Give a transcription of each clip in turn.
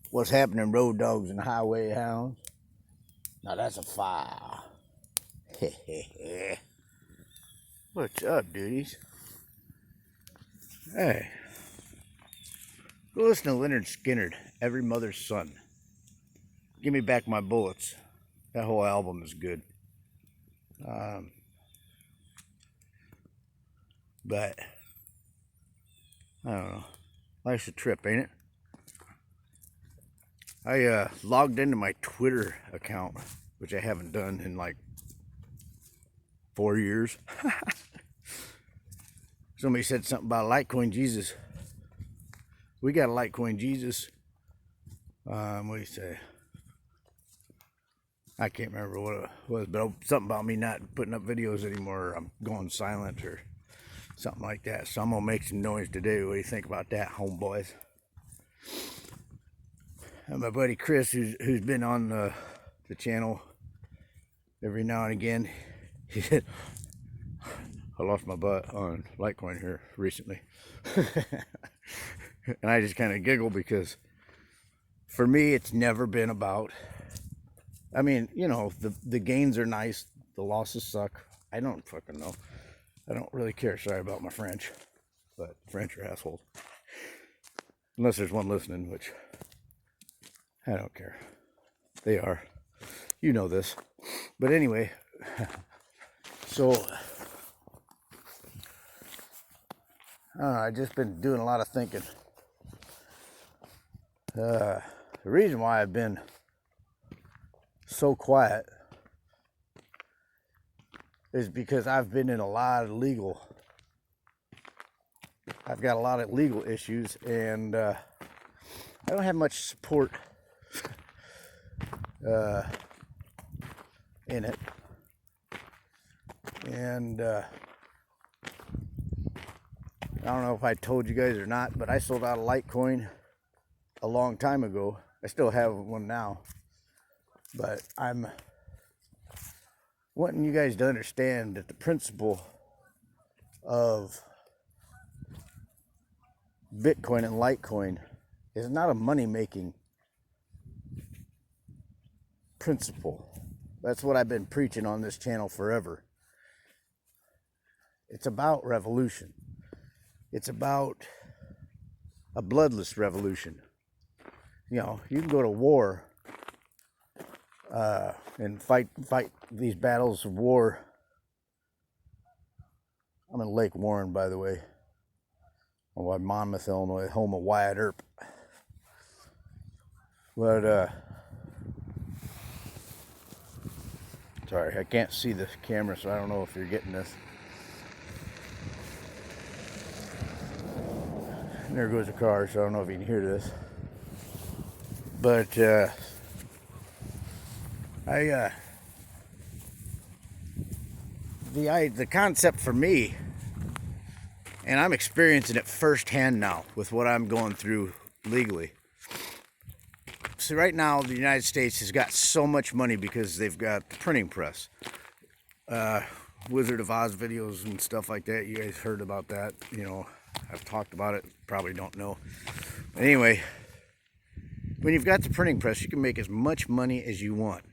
What's happening, road dogs and highway hounds? Now that's a fire. What's up, dudes? Hey, go listen to Leonard Skinner, Every Mother's Son. Give Me Back My Bullets. That whole album is good. But I don't know. Life's a trip, ain't it? I logged into my Twitter account, which I haven't done in like 4 years. Somebody said something about Litecoin Jesus. We got a Litecoin Jesus. What do you say? I can't remember what it was, but something about me not putting up videos anymore, or I'm going silent or something like that. So I'm gonna make some noise today. What do you think about that, homeboys? And my buddy Chris, who's been on the channel every now and again, he said, I lost my butt on Litecoin here recently. And I just kind of giggle because for me, it's never been about, I mean, you know, the gains are nice, the losses suck. I don't fucking know. I don't really care. Sorry about my French, but French are assholes. Unless there's one listening, which I don't care. They are. You know this. But anyway, so I've just been doing a lot of thinking. The reason why I've been so quiet is because I've been in a lot of I've got a lot of legal issues, and I don't have much support in it. And I don't know if I told you guys or not, but I sold out of Litecoin a long time ago. I still have one now, but I'm wanting you guys to understand that the principle of Bitcoin and Litecoin is not a money-making principle. That's what I've been preaching on this channel forever. It's about revolution. It's about a bloodless revolution. You know, you can go to war and fight these battles of war. I'm in Lake Warren, by the way, in Monmouth, Illinois, home of Wyatt Earp. But sorry, I can't see the camera, so I don't know if you're getting this. And there goes a car, so I don't know if you can hear this. But the concept for me, and I'm experiencing it firsthand now with what I'm going through legally. So right now, the United States has got so much money because they've got the printing press. Wizard of Oz videos and stuff like that. You guys heard about that. You know, I've talked about it. Probably don't know. But anyway, when you've got the printing press, you can make as much money as you want.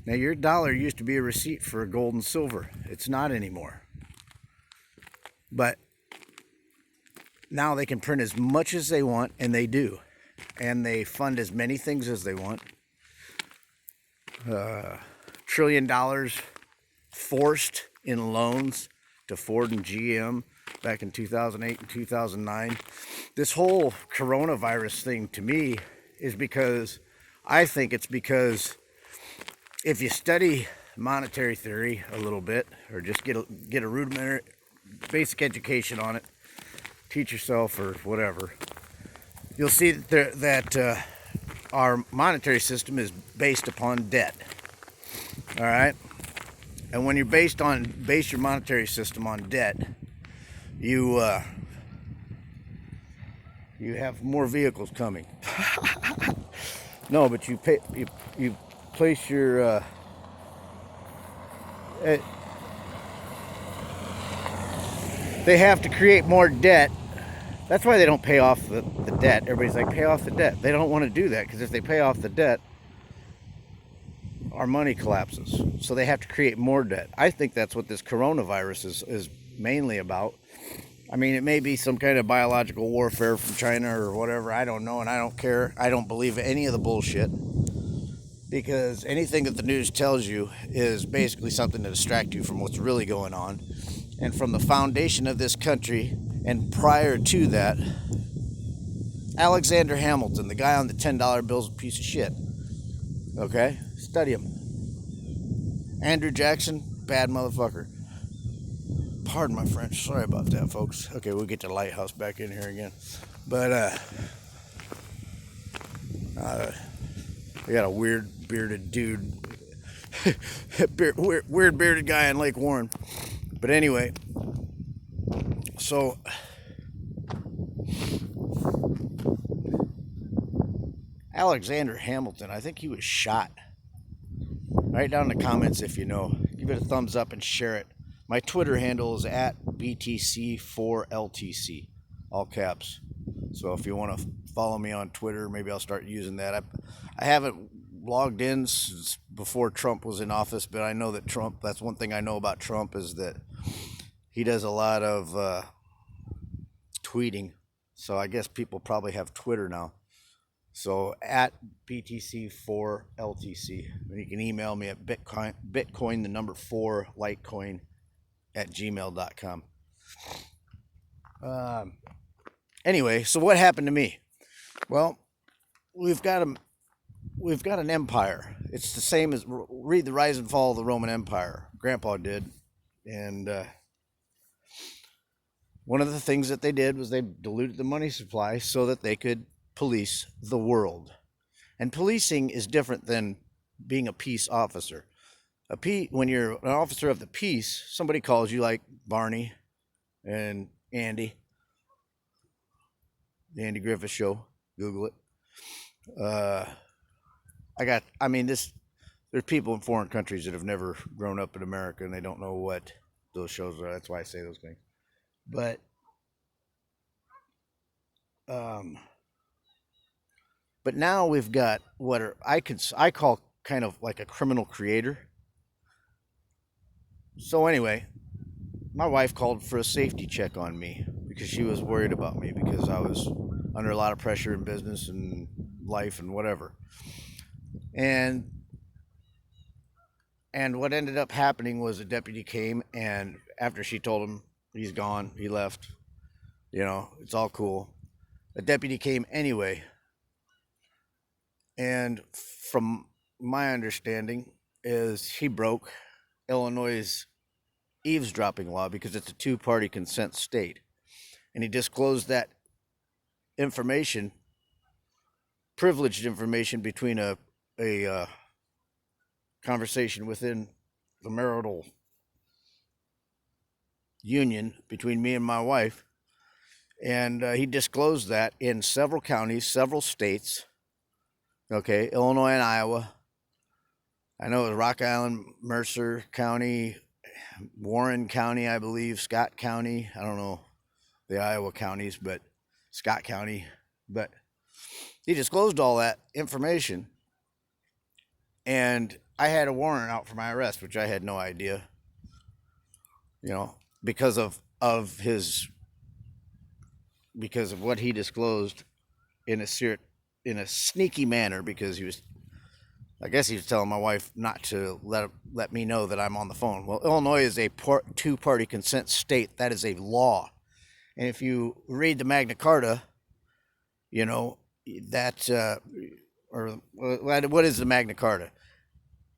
Now, your dollar used to be a receipt for gold and silver. It's not anymore. But now they can print as much as they want, and they do. And they fund as many things as they want. $1 trillion forced in loans to Ford and GM back in 2008 and 2009. This whole coronavirus thing, to me, is because I think it's because if you study monetary theory a little bit, or just get a rudimentary basic education on it, teach yourself or whatever, you'll see that our monetary system is based upon debt. All right, and when you base your monetary system on debt, you have more vehicles coming. No, but you place your they have to create more debt That's why they don't pay off the debt. Everybody's like, pay off the debt. They don't want to do that because if they pay off the debt, our money collapses. So they have to create more debt. I think that's what this coronavirus is mainly about. I mean, it may be some kind of biological warfare from China or whatever. I don't know, and I don't care. I don't believe any of the bullshit because anything that the news tells you is basically something to distract you from what's really going on. And from the foundation of this country, and prior to that, Alexander Hamilton, the guy on the $10 bills, a piece of shit. Okay? Study him. Andrew Jackson, bad motherfucker. Pardon my French. Sorry about that, folks. Okay, we'll get the lighthouse back in here again. But, we got a weird bearded dude. Weird bearded guy in Lake Warren. But anyway, so Alexander Hamilton, I think he was shot. Write down in the comments if you know. Give it a thumbs up and share it. My Twitter handle is at BTC4LTC, all caps. So if you want to follow me on Twitter, maybe I'll start using that. I haven't logged in since before Trump was in office, but I know that Trump, that's one thing I know about Trump is that he does a lot of tweeting. So I guess people probably have Twitter now. So at BTC4LTC. You can email me at Bitcoin the number 4 Litecoin at gmail.com. Anyway, so what happened to me? Well, we've got an empire. It's the same as read the Rise and Fall of the Roman Empire. Grandpa did, and one of the things that they did was they diluted the money supply so that they could police the world. And policing is different than being a peace officer. When you're an officer of the peace, somebody calls you like Barney and Andy, the Andy Griffith Show. Google it. There's people in foreign countries that have never grown up in America and they don't know what those shows are. That's why I say those things. But now we've got what I call kind of like a criminal creator. So anyway, my wife called for a safety check on me because she was worried about me because I was under a lot of pressure in business and life and whatever. And what ended up happening was a deputy came, and after she told him he's gone, he left, it's all cool. A deputy came anyway. And from my understanding is he broke Illinois' eavesdropping law because it's a two-party consent state. And he disclosed that information, privileged information between a conversation within the marital union between me and my wife. And he disclosed that in several counties, several states. Okay, Illinois and Iowa. I know it was Rock Island, Mercer County, Warren County, I believe, Scott County. I don't know the Iowa counties, but Scott County. But he disclosed all that information. And I had a warrant out for my arrest, which I had no idea, because of what he disclosed in a sneaky manner, because I guess he was telling my wife not to let me know that I'm on the phone. Well, Illinois is a two-party consent state. That is a law. And if you read the Magna Carta, what is the Magna Carta?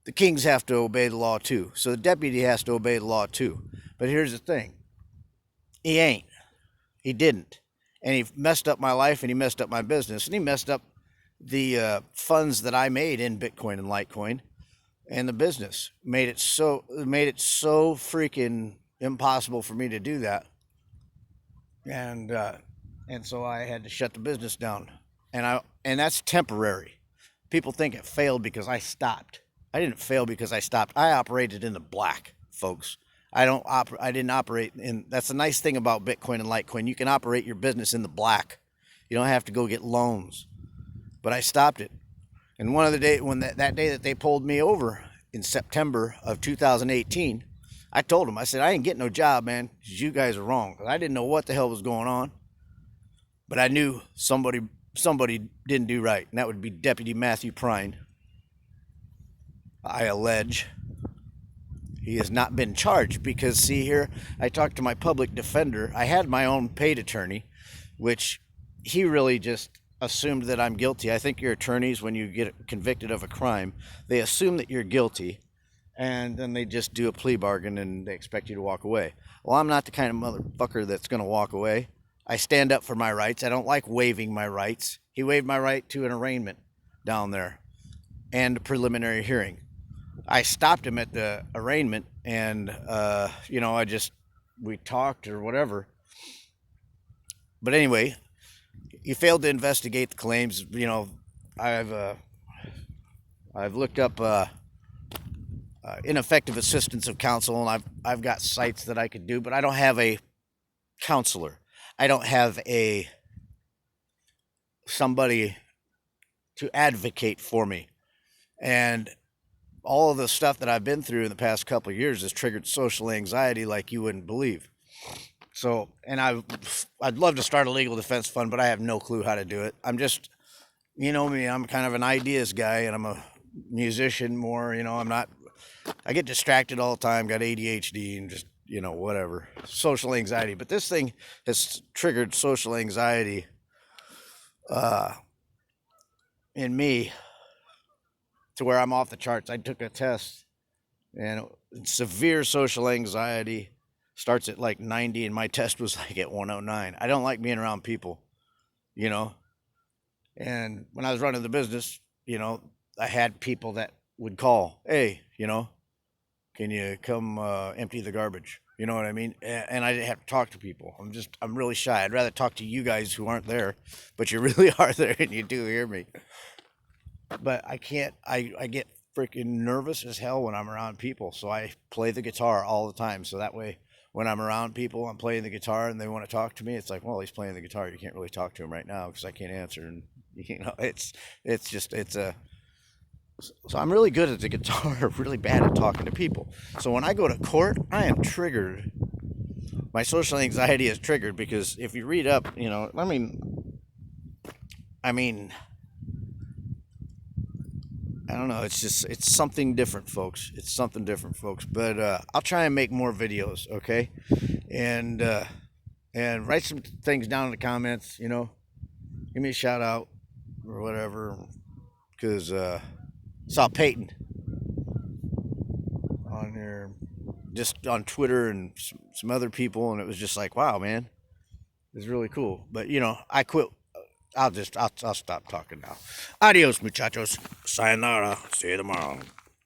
The kings have to obey the law too. So the deputy has to obey the law too. But here's the thing. He ain't. He didn't. And he messed up my life and he messed up my business. And he messed up the funds that I made in Bitcoin and Litecoin and the business. Made it so freaking impossible for me to do that. And so I had to shut the business down. And that's temporary. People think it failed because I stopped. I didn't fail because I stopped. I operated in the black, folks. I didn't operate in. That's the nice thing about Bitcoin and Litecoin. You can operate your business in the black. You don't have to go get loans. But I stopped it. And one of the day when that day that they pulled me over in September of 2018, I told them, I said, I ain't getting no job, man, because you guys are wrong. I didn't know what the hell was going on, but I knew somebody didn't do right, and that would be Deputy Matthew Prine. I allege he has not been charged because, see here, I talked to my public defender. I had my own paid attorney, which he really just assumed that I'm guilty. I think your attorneys, when you get convicted of a crime, they assume that you're guilty, and then they just do a plea bargain and they expect you to walk away. Well, I'm not the kind of motherfucker that's going to walk away. I stand up for my rights. I don't like waiving my rights. He waived my right to an arraignment down there and a preliminary hearing. I stopped him at the arraignment, and we talked or whatever. But anyway, he failed to investigate the claims. I've looked up ineffective assistance of counsel, and I've got sites that I could do, but I don't have a counselor. I don't have somebody to advocate for me, and all of the stuff that I've been through in the past couple of years has triggered social anxiety like you wouldn't believe. So, and I'd love to start a legal defense fund, but I have no clue how to do it. I'm just, me, I'm kind of an ideas guy, and I'm a musician more, I get distracted all the time, got ADHD and just, whatever, social anxiety. But this thing has triggered social anxiety in me to where I'm off the charts. I took a test, and severe social anxiety starts at like 90, and my test was like at 109. I don't like being around people, and when I was running the business, I had people that would call, hey, can you come empty the garbage? You know what I mean? And I didn't have to talk to people. I'm really shy. I'd rather talk to you guys who aren't there, but you really are there and you do hear me. But I can't, I get freaking nervous as hell when I'm around people. So I play the guitar all the time. So that way, when I'm around people, I'm playing the guitar and they want to talk to me. It's like, well, he's playing the guitar. You can't really talk to him right now because I can't answer. And, so I'm really good at the guitar, really bad at talking to people. So when I go to court, I am triggered. My social anxiety is triggered because if you read up, I don't know. It's something different, folks. It's something different, folks. But I'll try and make more videos, okay? And write some things down in the comments, give me a shout out or whatever. Because saw Peyton on there, just on Twitter and some other people, and it was just like, wow, man, it's really cool. But I quit. I'll stop talking now. Adios, muchachos. Sayonara. See you tomorrow.